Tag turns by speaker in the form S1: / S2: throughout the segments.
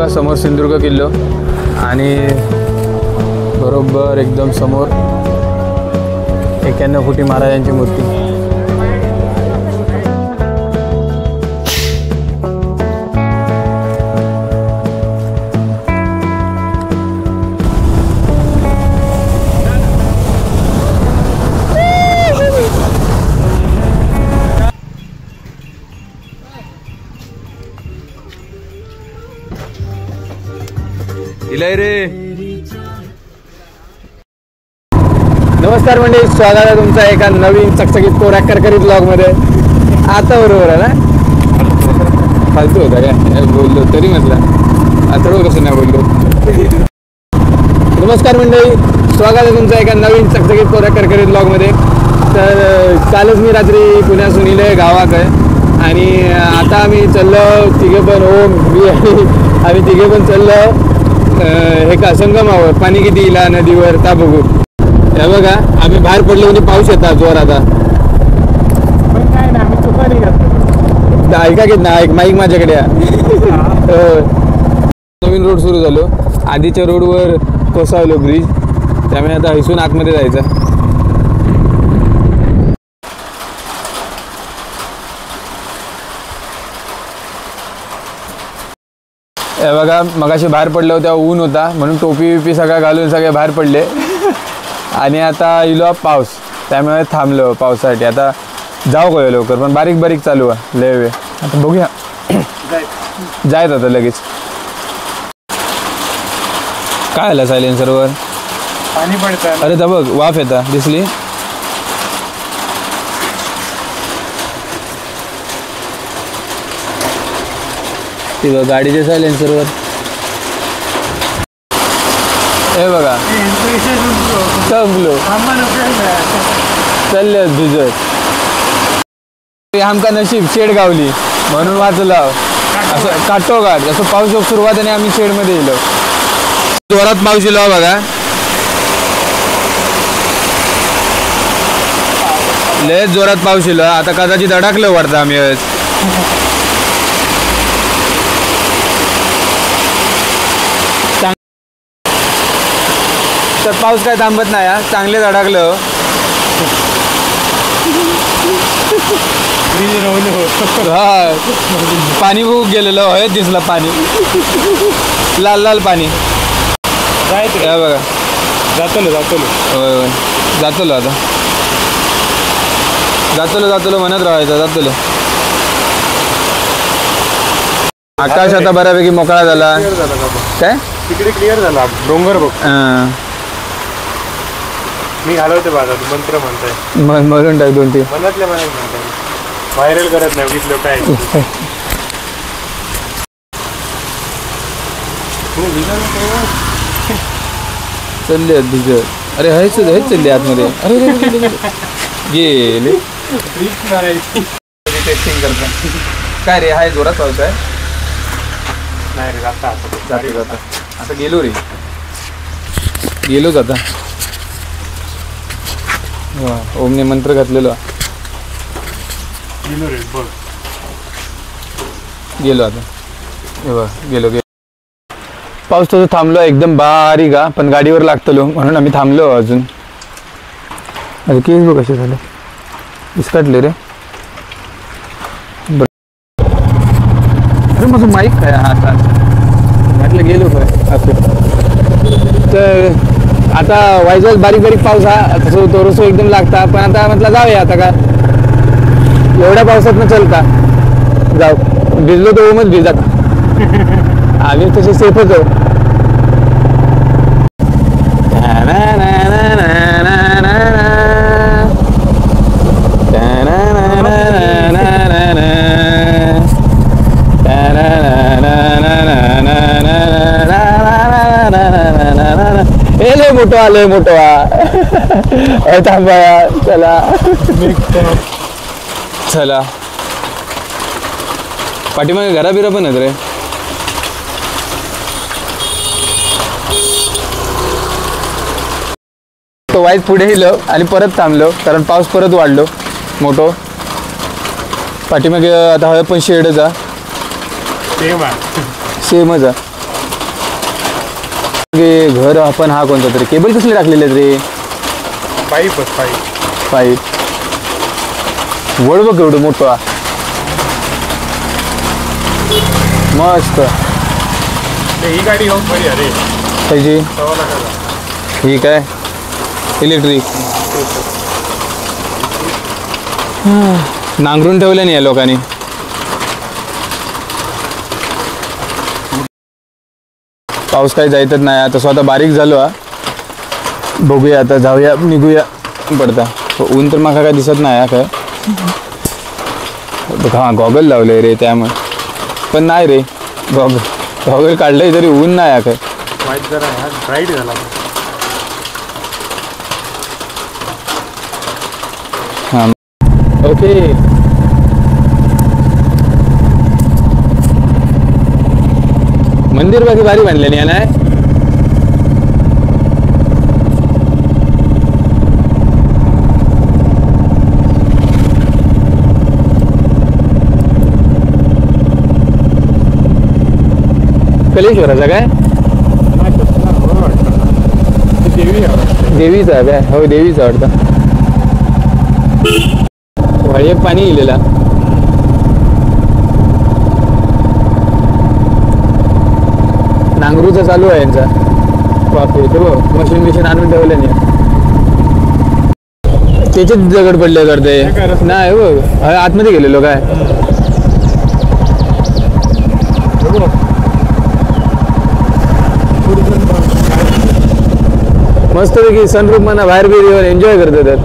S1: बघा समोर सिंधुदुर्ग किल्लो आणि बरोबर एकदम समोर 91 फुटी महाराजांची मूर्ती. रे नमस्कार मंडळी, स्वागत आहे तुमचं एका नवीन चकचकीत कोऱ्याकरकरीत ब्लॉगमध्ये. आता बरोबर आहे ना, फालतू होता काय बोललो तरी म्हटलं आता कसं नाही बोललो. नमस्कार मंडळी, स्वागत आहे तुमचं एका नवीन चकचकीत कोऱ्याकरकरीत ब्लॉगमध्ये. तर कालच मी रात्री पुण्यासून इले गावात आहे आणि आता आम्ही चाललो तिघे पण, ओम मी आम्ही तिघे पण चाललो हे का संगमावर. पाणी किती इला नदीवर ता बघू. हे बघा आम्ही बाहेर पडलो म्हणजे पाऊस येतात जोरात. ऐका घेत ना, ऐक माईक माझ्याकडे. नवीन रोड सुरू झालो, आधीच्या रोडवर कोसळलो ब्रिज, त्यामुळे आता हैसून आतमध्ये जायचं. हे बघा मगाशी बाहेर पडलो तेव्हा ऊन होता म्हणून टोपी विपी सगळं घालून सगळे बाहेर पडले आणि आता इलो पाऊस, त्यामुळे थांबलो पावसासाठी. आता जाऊ काय लवकर, पण बारीक बारीक चालू आहे लय वेळ. आता बघूया जायत आता लगेच. काय आलं सायलेन्सरवर
S2: पाणी पडतं.
S1: अरे तर बघ वाफ येता दिसली. गाडीच्या सायलेन्सरवर हे बघा संपलो, चालले भिजत. आमका नशीब शेड गावली म्हणून वाचला. असं काटोगाठ असं पाऊस सुरुवात आणि आम्ही शेडमध्ये येलो. जोरात पाऊस येलो बघा, लयच जोरात पाऊस येलो. आता कदाचित अडकलं वाटतं आम्ही. तर पाऊस काय थांबत नाही हा, चांगलेच अडकलं. हा पाणी खूप गेलेलं होय, दिसलं पाणी लाल लाल पाणी. काय बघा जातलो आता जातलो म्हणत राहायचं. जातलो. आकाश आता बऱ्यापैकी मोकळा झाला. काय
S2: तिकडे क्लिअर झाला डोंगर बघ. मी घालवते बाजार मंत्र म्हणताय
S1: म्हणून टाक 2-3
S2: मनातल्या मनात म्हणताय, व्हायरल करत नाही उगीच लोक आहे.
S1: चालले भिजत. अरे हेच चालले आतमध्ये. अरे गेले टेस्टिंग करता. काय रे हाय जोरात पाऊस आहे.
S2: नाही रे जाता
S1: आता गेलो रे, गेलोच आता. ओमने मंत्र घातलेलो. गेलो आता. गेलो. पाऊस तो थांबलो एकदम बारीक हा, पण गाडीवर लागतलो म्हणून आम्ही थांबलो अजून. अरे केस बघ कसे झाले, इसकाटले रे. अरे माझं माईक काय आता म्हटलं गेलो काय असं. तर आता वाईजवळ बारीक बारीक पाऊस हा तसं तोरसो एकदम लागता, पण आता म्हटलं जाऊया आता का एवढ्या पावसात न चलता जाऊ. भिजलो तर ओमच भिजत, आम्ही तसे सेफच आहो. लय मोठो थांबा. चला पाठीमागे घरा बिरा पण आहेत रे. तो वाईट पुढे गेलो आणि परत थांबलो कारण पाऊस परत वाढलो मोठो. पाठीमागे आता हवे पण शेडच सेमच घर आपण हा कोणता तरी केबल कसले टाकलेले आहेत रे? पाईप वड बघ एवढं मोठं मस्त.
S2: ही गाडी घेऊन बरी अरे
S1: त्याची ही काय इलेक्ट्रिक नांगरून ठेवलं नाही या लोकांनी. पाऊस काही जायतच नाही आता, स्वतः बारीक झालो हा. बघूया आता, जाऊया निघूया पडता. ऊन तर माका काय दिसत नाही काय. हा गॉगल लावले रे त्यामुळे, पण नाही रे गॉगल काढलंय तरी ऊन नाही काय.
S2: वाईट जरा ब्राईट झाला.
S1: हां ओके. मंदिर बाकी भारी बांधले नाही ना. कलेश्वराचा काय देवीचा काय? हो देवीचा वाटतं. एक पाणी इलेला नांगरूचा चालू आहे यांचा. बापरे ते बघ मशीन आणून ठेवलं नाही. त्याच्यात दगड पडले करते नाही बघ. आतमध्ये गेलेलो काय. मस्त पैकी सनरूफ म्हणा बाहेर बिरीवर एन्जॉय करतात.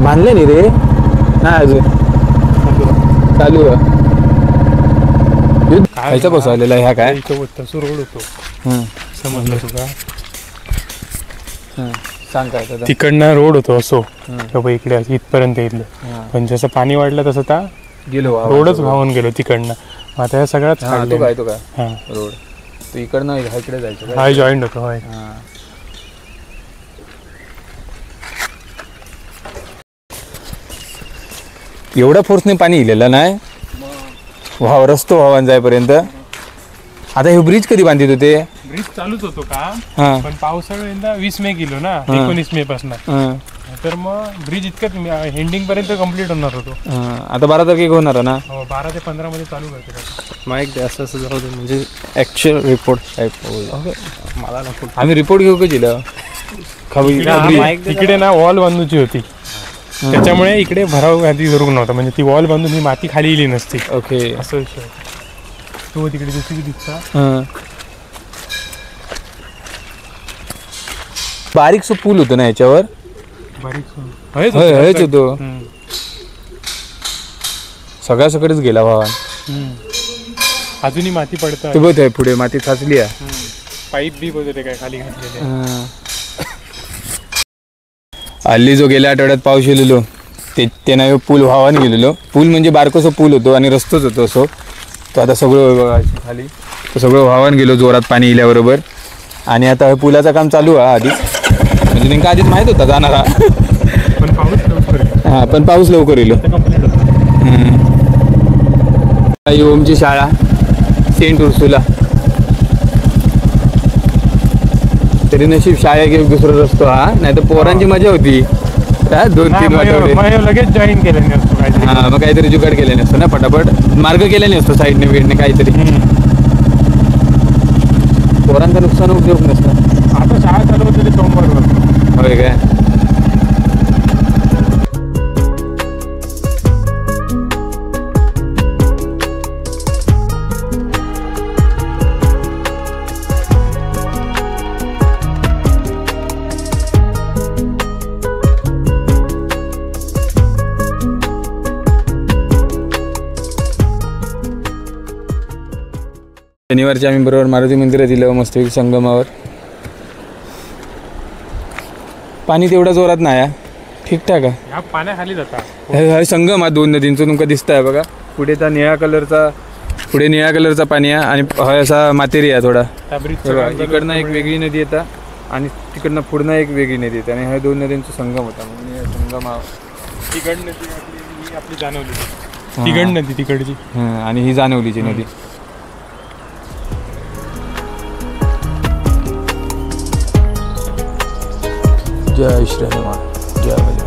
S1: बांधले नाही रे नाही अजून चालू खायचा कसं आलेला ह्या काय
S2: तसं रोड होतो समजलं तुला.
S1: सांग काय
S2: तिकडनं रोड होतो असो इकडे इथपर्यंत येईल. पण जसं पाणी वाढलं तसं त्या
S1: गेलो
S2: रोडच वाहून गेलो तिकडनं. आता ह्या सगळ्यात
S1: तो काय रोड तो इकडनं इकडे जायचं
S2: हाय जॉईंट होतो. होय
S1: एवढ्या फोर्सने पाणी इलेलं नाही व्हाव रस्तो व्हावा जायपर्यंत. आता हे ब्रिज कधी बांधित होते?
S2: ब्रिज चालूच होतो का पण पावसाळ्यात 20 मे गेलो ना 19 मे पासून. तर मग ब्रिज इतकं हेंडिंग पर्यंत कम्प्लीट होणार होतो.
S1: आता 12 तारखेक होणार ना.
S2: 12 ते 15 मध्ये चालू करते
S3: माईक असं असं जाऊ दे म्हणजे ऍक्च्युअल रिपोर्ट मला नको.
S1: आम्ही रिपोर्ट घेऊ का दिलं
S2: तिकडे ना वॉल बांधूची होती त्याच्यामुळे इकडे भराव आधी जरूर नव्हता. म्हणजे ती वॉल बांधून ही माती खाली इली नसती.
S1: ओके
S2: असं विषय तो तिकडे दुसरी दिसता.
S1: बारीकसं पूल होतं ना याच्यावर. हयच होतो सगळ्या सगळेच गेला भावा.
S2: अजूनही माती पडतं
S1: ते बघ पुढे माती साचली आहे.
S2: पाईप बी होते काय खाली घातलेले.
S1: हल्ली जो गेल्या आठवड्यात पाऊस येलेलो ते नाही पूल व्हावाने गेलेलो. पूल म्हणजे बारकोसो पूल होतो आणि रस्तोच होतो असो. तो आता सगळं बघा खाली तो सगळं व्हावाने गेलो जोरात पाणी इल्याबरोबर. आणि आता हे पुलाचं काम चालू आहे आधीच म्हणजे नेमका आधीच माहीत होता जाणारा. पण पाऊस लवकर येलो. ओमची शाळा सेंट उर्सुला. तरी नशीब शाळा घेऊन दुसरा रस्तो हा नाही तर पोरांची मजा होती. 2-3 आठवडे
S2: लगेच जॉईन केलं नसतो.
S1: हा मग काहीतरी जुगाड केले नसतो ना पटापट मार्ग केले नसतो साईडने वेडने काहीतरी. पोरांचा नुकसान उपयोग नसतं.
S2: आता शाळा चालू होते सोमवारवर.
S1: होय काय. शनिवारच्या आम्ही बरोबर मारुती मंदिरात दिलं मस्तपैकी संगमावर. पाणी तेवढ्या जोरात नाही ठीकठाक आहे.
S2: पाण्याखाली जाता
S1: हा संगम हा 2 नदींचा तुमका दिसताय बघा. पुढे त्या निळ्या कलरचा पाणी आहे आणि हा असा मातेरी आहे थोडा. इकडनं एक वेगळी नदी येतात आणि तिकडनं पुढनं एक वेगळी नदी येते आणि ह्या 2 नदींचा संगम होता म्हणून संगम हा
S2: तिकडनं आपली जाणवली. तिकड नदी तिकडची.
S1: आणि ही जानवलीची नदी. जय श्री हनुमान जय बजरंग.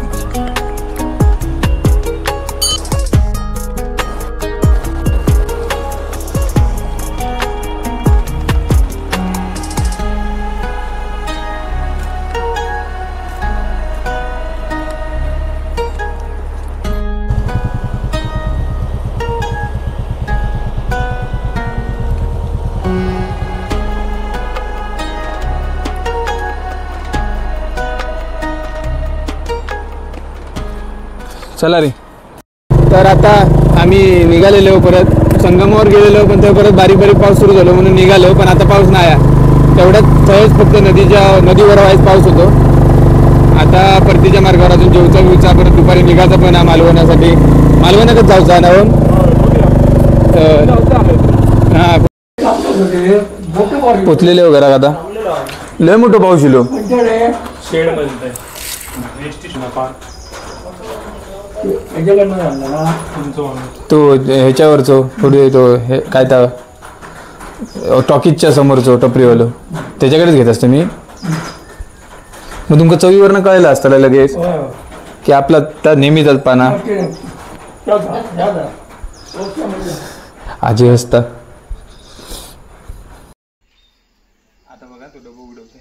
S1: चला रे. तर आता आम्ही निघालेलो परत संगमावर गेलेलो पण तेव्हा परत बारीक बारीक पाऊस सुरू झालो म्हणून निघालो. पण आता पाऊस नाही आहे तेवढ्यात सहज फक्त नदीवर व्हायच पाऊस होतो. आता परतीच्या मार्गावर अजून जेवचा विचा परत दुपारी निघायचा पण आहे मालवण्यासाठी. मालवण्यातच जाऊचा ना हां पोचलेले वगैरे आता लय मोठं पाऊस येलो. तो ह्याच्यावरचो पुढे तो हे काय त्या टॉकीजच्या समोरचो टपरीवालो त्याच्याकडेच घेत असतो मी. मग तुमका चवीवरनं कळलं असतं लगेच की आपला त्या नेहमीचाच पाना आजी असता. आता बघा तो डबो उडवते.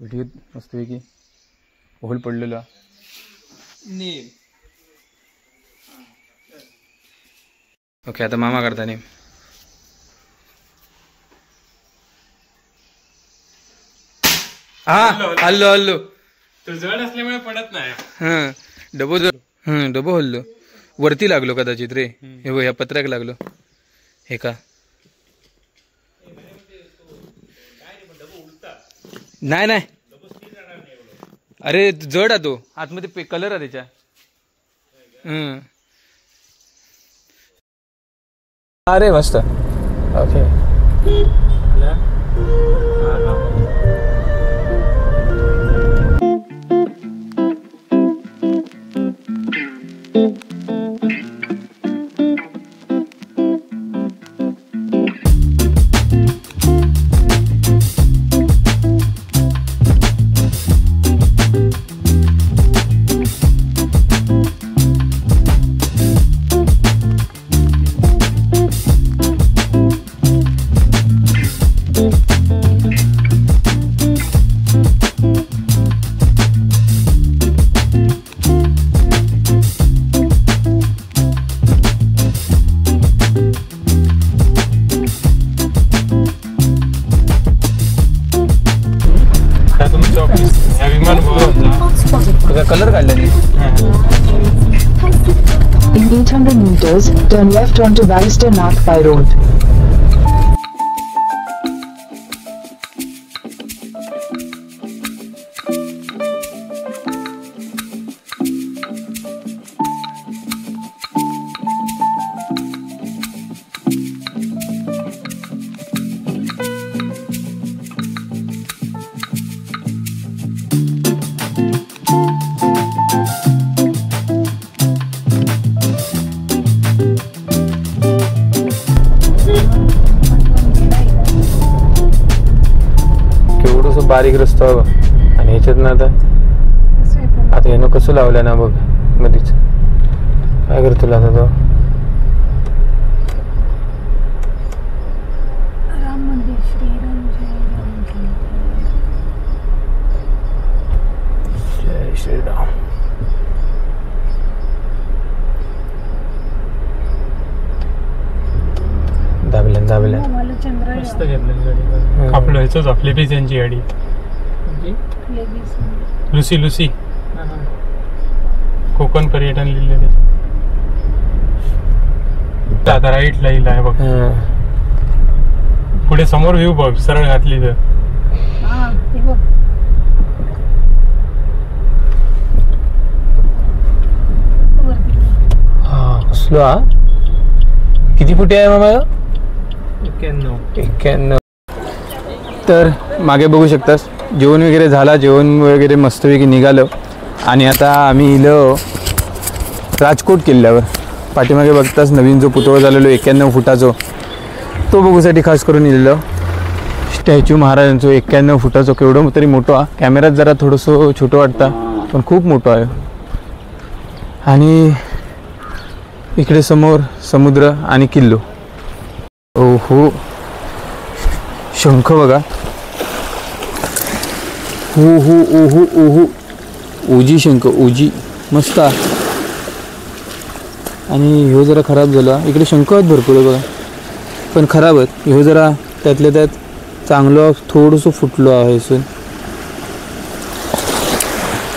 S1: व्हिडिओ मस्तपैकी होल पडलेला नेम. ओके आता मामा करता नेम. हा हल्लो हल्लो
S2: तो जड असल्यामुळे पडत नाही.
S1: डबो हल्लो वरती लागलो कदाचित रे. हे ह्या पत्र्याक लागलो हे का नाही नाही. अरे जड आहे तो आतमध्ये कलर आहे त्याच्या. अरे मस्त. ओके कलर काढला.
S4: In 800 meters, turn left onto Barrister Nath Pai Road.
S1: बारीक रस्ता आणि ह्याच्यात ना आता यानं कसं लावलं ना बघ मधीच. काय करतो आता तो जय श्रीराम. दाबल्या
S2: मस्त घेतलं. आपलं ह्याच फ्लिपीस यांची गाडी लुसी कोकण पर्यटन लिहिलेले. आता राईटला येईल आहे बघ. पुढे समोर व्ह्यू बघ सरळ घातली तर.
S1: कसलो हा किती फुटी आहे मामा?
S3: 91.
S1: 91. तर मागे बघू शकतास जेवण वगैरे झाला, जेवण वगैरे मस्तपैकी निघालं आणि आता आम्ही इलो राजकोट किल्ल्यावर. पाठीमागे बघतास नवीन जो पुतळा झालेलो 91 फुटाचो तो बघूसाठी खास करून इलेलो. स्टॅच्यू महाराजांचो 91 फुटाचो, केवढं तरी मोठं आहे. कॅमेऱ्यात जरा थोडंसं छोटं वाटतं पण खूप मोठं आहे. आणि इकडे समोर समुद्र आणि किल्लो. ओहो, शंख बघा. हो हो ओहो ओहो, ओजी शंख, ओजी मस्त. आणि ह्यो जरा खराब झाला. इकडे शंख आहेत भरपूर आहे बघा पण खराब आहेत. ह्यो जरा त्यातल्या त्यात चांगलं थोडंसं फुटलो आहे इथून.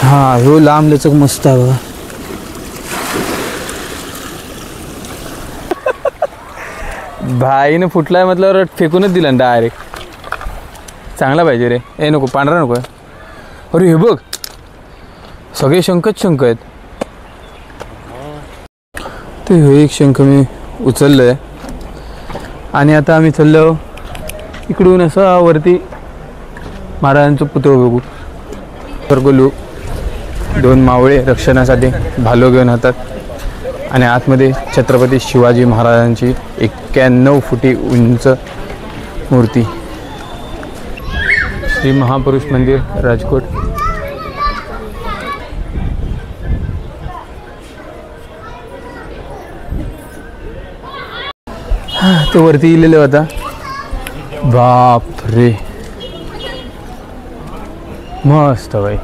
S1: हा, ह्यो लांब लचक मस्त आहे बघा. भाईनं फुटलाय म्हटल्यावर फेकूनच दिला डायरेक्ट. चांगला पाहिजे रे. ए नको, पांढरा नको. अरे हे बघ, सगळे शंखच शंख आहेत. ते हे एक शंख मी उचललंय आणि आता आम्ही चाललो इकडून असं वरती महाराजांचं पुतळं बघू. तर गोलू 2 मावळे रक्षणासाठी भालो घेऊन हातात आणि आतमध्ये छत्रपती शिवाजी महाराजांची 91 फुटी उंच मूर्ती. श्री महापुरुष मंदिर राजकोट. ते वरती इलेलं होता. बाप रे, मस्त भाई.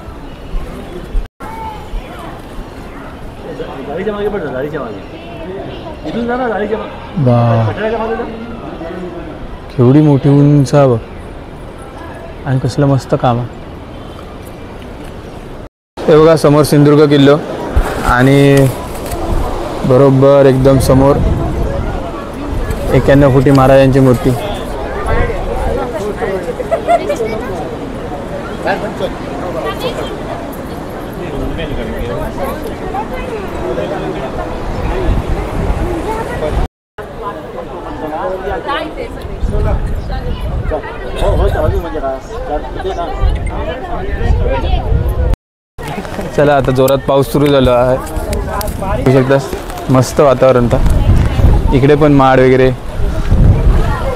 S1: केवढी मोठी उंच बघ आणि कसलं मस्त काम आहे. हे बघा समोर सिंधुदुर्ग किल्लो आणि बरोबर एकदम समोर 91 फुटी महाराजांची मूर्ती. चला आता जोरात पाऊस सुरू झाला आहे. बघू शकतास मस्त वातावरण. तर इकडे पण माड वगैरे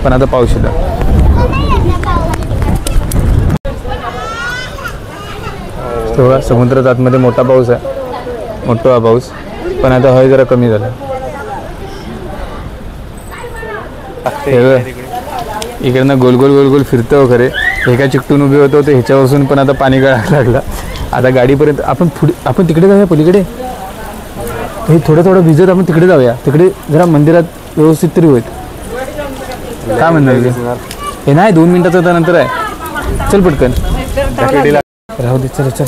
S1: पण आता पाऊस येतो. तेव्हा समुद्रात आतमध्ये मोठा पाऊस आहे, मोठा हा पाऊस. पण आता हय जरा कमी झाला. इकडनं गोल गोल गोल गोल फिरतो खरे. एका चिकटून उभे होतो ते ह्याच्यापासून पण आता पाणी गळायला लागला. आता गाडीपर्यंत आपण तिकडे जाऊया पलीकडे. हे थोडं थोडं भिजत आपण तिकडे जाऊया. तिकडे जरा मंदिरात व्यवस्थित तरी होईल. काय म्हणणार हे नाही 2 मिनिटाचं नंतर आहे. चल पटकन राहू दे. चल चल.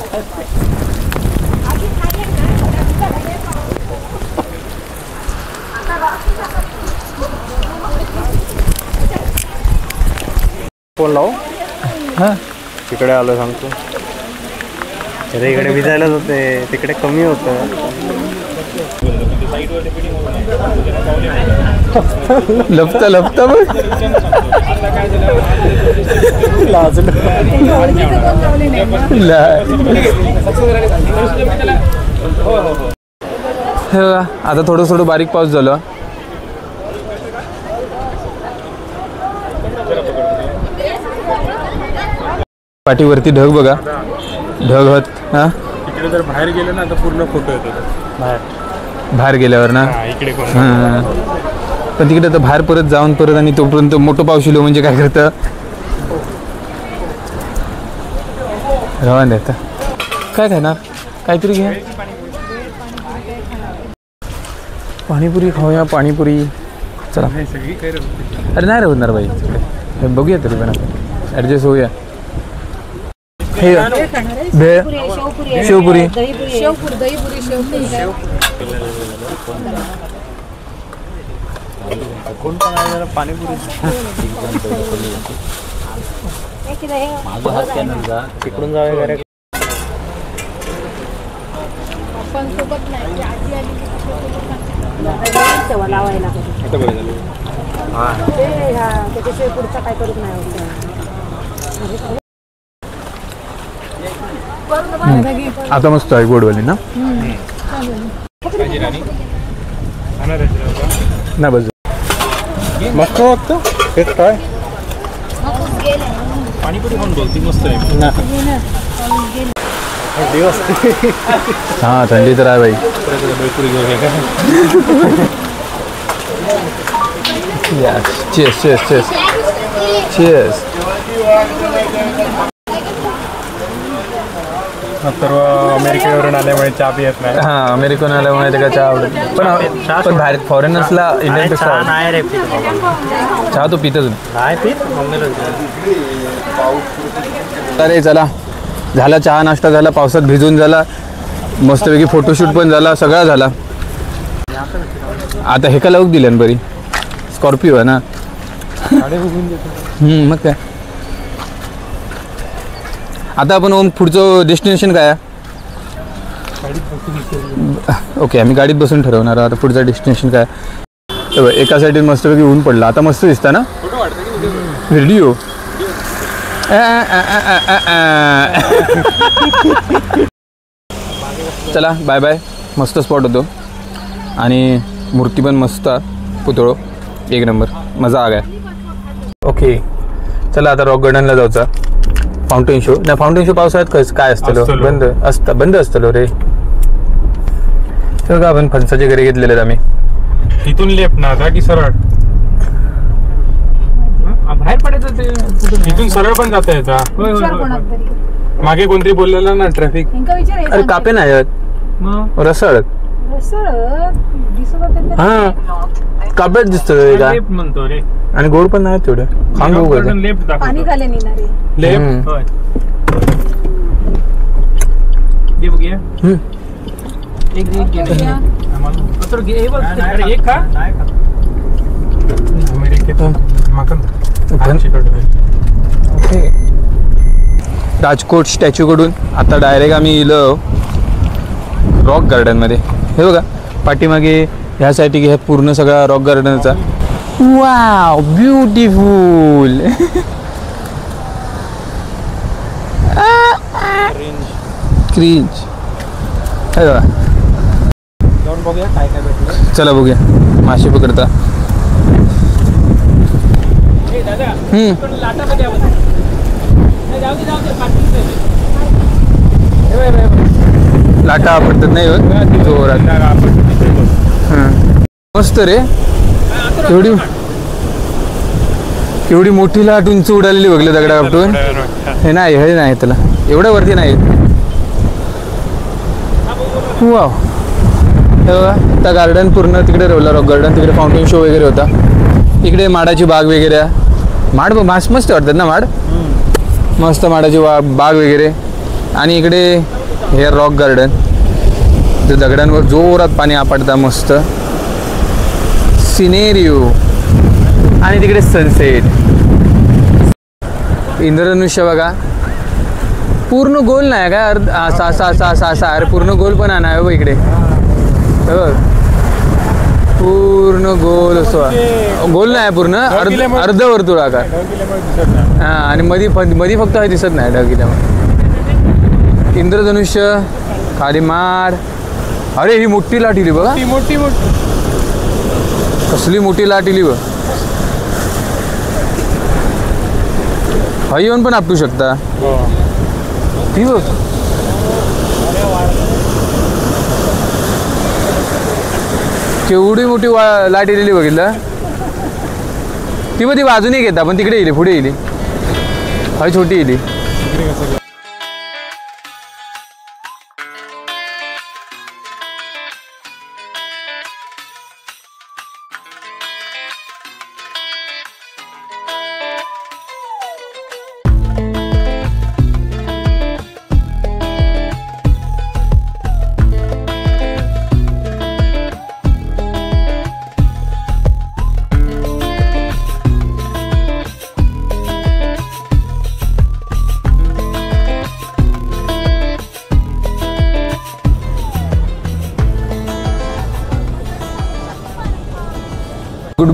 S3: फोन लावू.
S1: हां,
S3: तिकडे आलो सांगतो. अरे इकडे भिजायलाच होते, तिकडे कमी होतं.
S1: लपता लपता बघ. आता थोडं थोडं बारीक पाऊस झाला. पाठीवरती ढग बघा, ढग होत. हा,
S2: इकडे जर बाहेर गेलं ना तर पूर्ण फोटो येतो
S1: बाहेर गेल्यावर ना.
S2: इकडे
S1: पण तिकडे तर बाहेर परत जाऊन परत आणि तोपर्यंत मोठं पाऊस येलो म्हणजे काय करतं. रवान देतं. काय खाणार? काहीतरी घ्या. पाणीपुरी खाऊया. पाणीपुरी चला. अरे नाही होणार बाई, बघूया तरी पण ॲडजस्ट होऊया. हे भेळ, शेवपुरी.
S3: पाणीपुरी तिकडून जाऊया.
S5: लावायला
S1: आता बरं झालं.
S5: त्याच्याशिवाय पुढचा काय करूच नाही.
S1: आता मस्त आहे गोडवाली ना. ना बस मस्त वाटतं तेच काय
S2: पाणीपुरी पण बोलती मस्त आहे.
S1: हां थंडी तर आहे भाई. Chase chase chase chase.
S2: सर्व अमेरिकेवरून आल्यामुळे चहा पियत नाही.
S1: हां अमेरिकन आल्यामुळे ते काय चहा आवडत पण बाहेर फॉरेनर्सला इंडियन पेक्षा
S3: नाही रे पित
S1: चहा तो पितच
S3: नाही पित मम्मीला
S1: अरे चला झाला चहा नाश्ता झाला पावसात भिजून झाला मस्तपैकी फोटोशूट पण झाला सगळा झाला. आता हे का लावूक दिल्या ना बरी स्कॉर्पिओ आहे ना. मग काय आता आपण ओम पुढचं डेस्टिनेशन काय आहे. ओके आम्ही गाडीत बसून ठरवणार आता पुढचं डेस्टिनेशन काय. एका साईडला मस्तपैकी ऊन पडला आता मस्त दिसता ना व्हिडिओ. चला बाय बाय. मस्त स्पॉट होतो आणि मूर्ती पण मस्त पुतळो एक नंबर मजा आ गया. ओके चला आता रॉक गार्डनला जाऊचा. फाउंटेन शो नाही फाउंटेन शो पावसाळ्यात काय असतं बंद असतं रे. तर का आपण फणसाचे घरी घेतलेले आहेत आम्ही.
S2: तिथून लेफ्ट ना आता की सरळ
S1: बाहेर पडायचं ते
S2: तिथून सरळ पण जाता येता. मागे कोणतरी बोललेलं ना ट्रॅफिक.
S1: अरे कापे नाही आहेत रसळ हा कापड्यात दिसत
S2: म्हणतो रे
S1: आणि गोड पण नाही तेवढं.
S2: लेफ्ट
S5: पाणी घाले
S2: लेफ्ट
S1: राजकोट स्टॅच्यू कडून आता डायरेक्ट आम्ही इलो रॉक गार्डन मध्ये. हे बघा पाठीमागे ह्यासाठी ह्या पूर्ण सगळा रॉक गार्डनचा. Wow beautiful. क्रीज हे बघा. चला बघूया मासे पकडता. लाटा आपडतात नाही जोरात. मस्त रे केवढी मोठी लाट उंच उडालेली बघले दगडा आपटून. हे नाही त्याला एवढ्या वरती नाही. वाव त्या गार्डन पूर्ण तिकडे रवला रॉक गार्डन तिकडे फाउंटेन शो वगैरे होता. इकडे माडाची बाग वगैरे माड मस्त वाटतात ना माड मस्त माडाची बाग वगैरे. आणि इकडे हे रॉक गार्डन ते दगडांवर जोरात पाणी आपटतं मस्त सिनेरिओ. आणि तिकडे सनसेट इंद्रधनुष्य बघा पूर्ण गोल नाही का असा अरे पूर्ण गोल पण आहे बघ इकडे पूर्ण गोल असतो. गोल नाही पूर्ण अर्ध वर्तुळ आकार. हा आणि मध्ये फक्त हे दिसत नाही ढगिल्यामध्ये. इंद्रधनुष्य खाली माड. अरे ही मोठी लाट इली बघा
S2: मोठी
S1: कसली मोठी लाट इली बघ. हा येऊन पण आपटू शकता ती बघ. केवढी मोठी लाट इलेली बघितलं. ती मग ती बाजूने घेता पण तिकडे येईल पुढे येईल. हा छोटी येईल.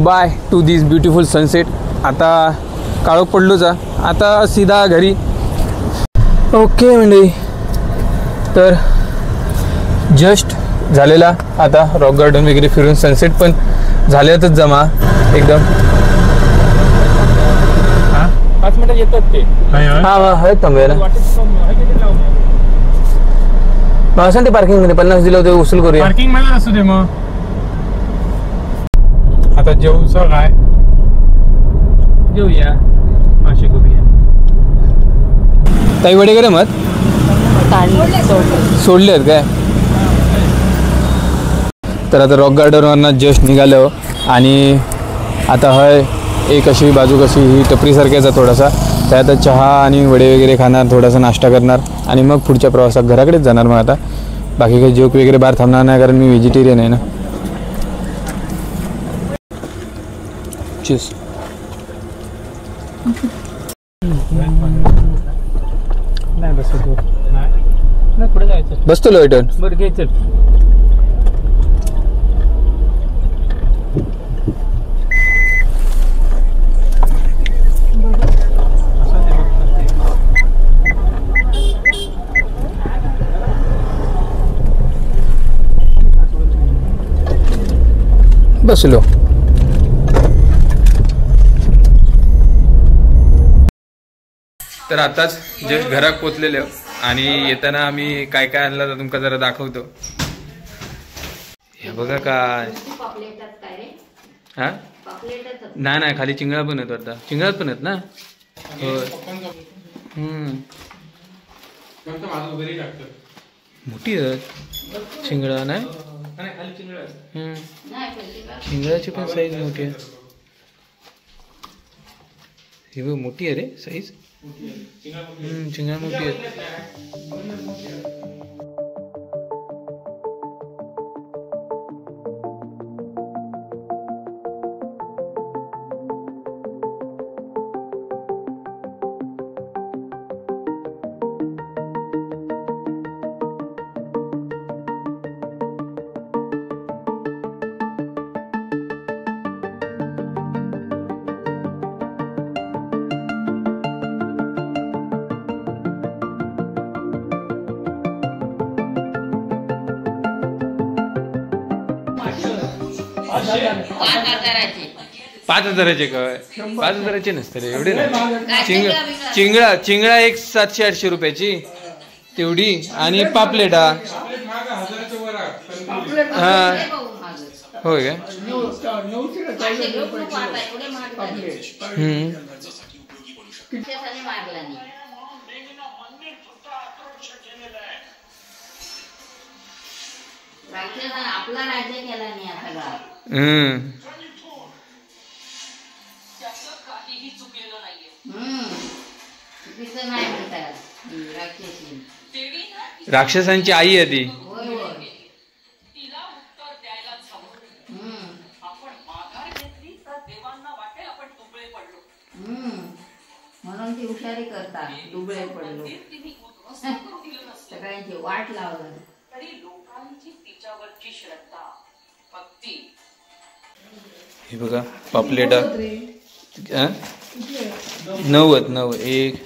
S1: By two this beautiful sunset. आता काळोख पडलोच आता सीधा घरी. ओके मंडळी, तर जस्ट झालेला आता रॉक गार्डन वगैरे फिरून सनसेट पण झाल्यातच जमा एकदम.
S2: 5 मिनिटं येतात ते.
S1: हा आहेत थांबायला. ते पार्किंग मध्ये 50 दिलं होते, उचल करूया.
S2: पार्किंग मध्ये असू दे मग. आता जेवूचं काय जेऊया मासे गोबी
S1: ताई वडे करे मत सोडले आहेत काय. तर आता रॉक गार्डनवरनं जस्ट निघालो आणि आता हय एक अशी बाजू कशी ही टपरीसारख्याचा थोडासा त्यात चहा आणि वडे वगैरे खाणार, थोडासा नाश्ता करणार आणि मग पुढच्या प्रवासात घराकडेच जाणार. मग आता बाकी काही जेवक वगैरे बाहेर थांबणार नाही कारण मी व्हेजिटेरियन आहे ना. चीज
S2: नाही बसतो नाही पुढे जायचं.
S1: बसतो लोयटन
S2: बरं घे चल.
S1: बसलो. तर आताच जस्ट घरात पोचलेले आणि येताना आम्ही काय काय आणलं तर तुमका जरा दाखवतो. हे बघा काय. हा नाही नाही खाली चिंगळा पण आहेत वाटतं. चिंगळात पण आहेत ना. होय. मोठी आहेत चिंगळा नाही. चिंगळाची पण साईज मोठी आहे. ही बघ मोठी आहे रे साईज. चिंगळा मोठी आहे. पाच हजाराचे काय. 5,000चे नसते रे एवढे ना. चिंगळा एक 700-800 रुपयाची तेवढी आणि पापलेटा. हा होय काय.
S5: आपला राज्य केला नाही आता.
S1: राक्षसांची आई आहे ती.
S5: म्हणून ती हुशारी करता दुबळे पडलो. सगळ्यांची वाट लावलं.
S1: हे बघा पापलेटा 90. 1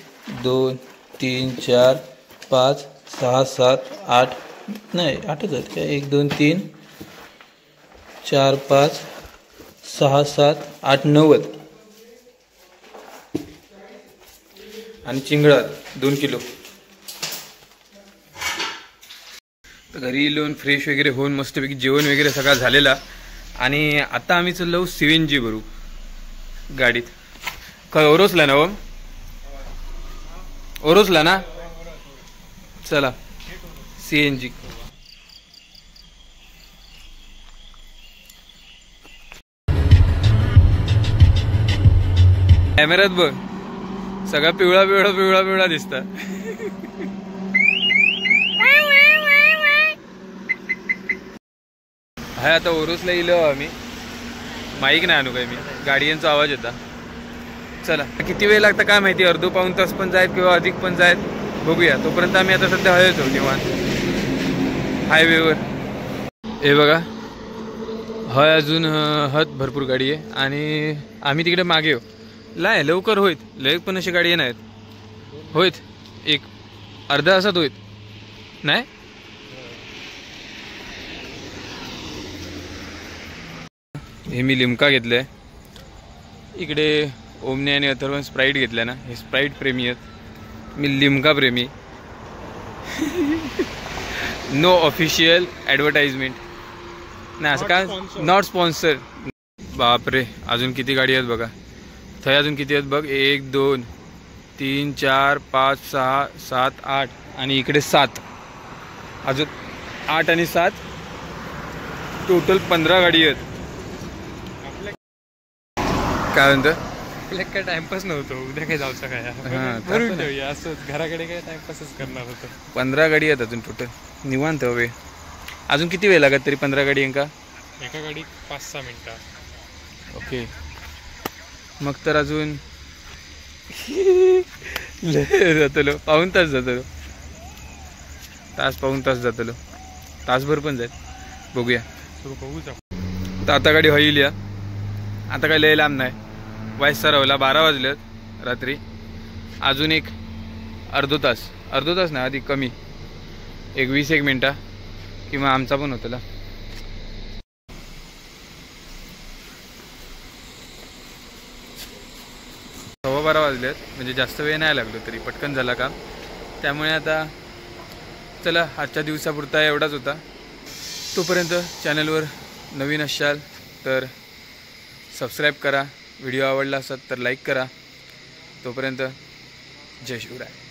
S1: 2 3 4 5 6 7 8 नाही 8च आहेत काय. 1 2 3 4 5 6 7 8 90 आणि चिंगळा 2 किलो. घरी येऊन फ्रेश वगैरे होऊन मस्तपैकी जेवण वगैरे सगळा झालेला आणि आता आम्ही चाललो CNG भरू गाडीत. काय ओरोसला ना. ओरोसला ना. चला CNG. कॅमेऱ्यात बघ सगळा पिवळा पिवळा पिवळा पिवळा दिसता. हाय आता ओरोसला येलो आम्ही. माईक नाही आणू काय मी. गाडीयांचा आवाज येता. चला किती वेळ लागता काय माहिती. अर्धो पाऊण तास पण जायत किंवा अधिक पण जायत बघूया. तोपर्यंत आम्ही आता सध्या हळूच होऊ निवांत हायवेवर. हे बघा हय अजून हत भरपूर गाडी आहे आणि आम्ही तिकडे मागे येऊ लाय लवकर होईत लय पण अशी गाडी नाहीत होईत एक अर्धा तासात होईत नाही हे मी लिमका घेतलंय इकडे ओमने आणि अथर्वन स्प्राईट घेतल्या ना हे स्प्राईट प्रेमी आहेत मी लिमका प्रेमी नो ऑफिशियल ॲडव्हर्टाइजमेंट नाही असं का नॉट स्पॉन्सर बापरे अजून किती गाडी आहेत बघा थंय अजून किती आहेत बघ 1 2 3 4 5 6 7 8 आणि इकडे 7 अजून 8 आणि 7 टोटल 15 गाडी आहेत काय म्हणतं
S2: आपल्या काय टाइमपास नव्हतो उद्या काय जाऊचं काय करून ठेवूया असंच घराकडे काय टाइमपासच करणार होतं
S1: 15 गाडी आहेत अजून टोटल निवांत हवे अजून किती वेळ लागत तरी 15 गाडी का
S2: एका गाडी 5-6 मिनिटं
S1: ओके मग तर अजून जातलो पाऊण तास जातलो पाऊण तास जातलो तासभर पण जाईल बघूया
S2: बघू जाऊ
S1: तर आता गाडी होईल या आता काय लय लांब नाही वाईस सरवला 12 वाजलेत रात्री अजून एक अर्धो तास नाही अधिक कमी एक 20 मिनटं किंवा आमचा पण होता 12:15 वाजलेत म्हणजे जास्त वेळ नाही लागलो तरी पटकन झाला काम त्यामुळे आता चला आजच्या दिवसापुरता एवढाच होता तोपर्यंत चॅनलवर नवीन असाल तर सबस्क्राईब करा व्हिडिओ आवडला असेल तर लाईक करा तोपर्यंत जय शिवराय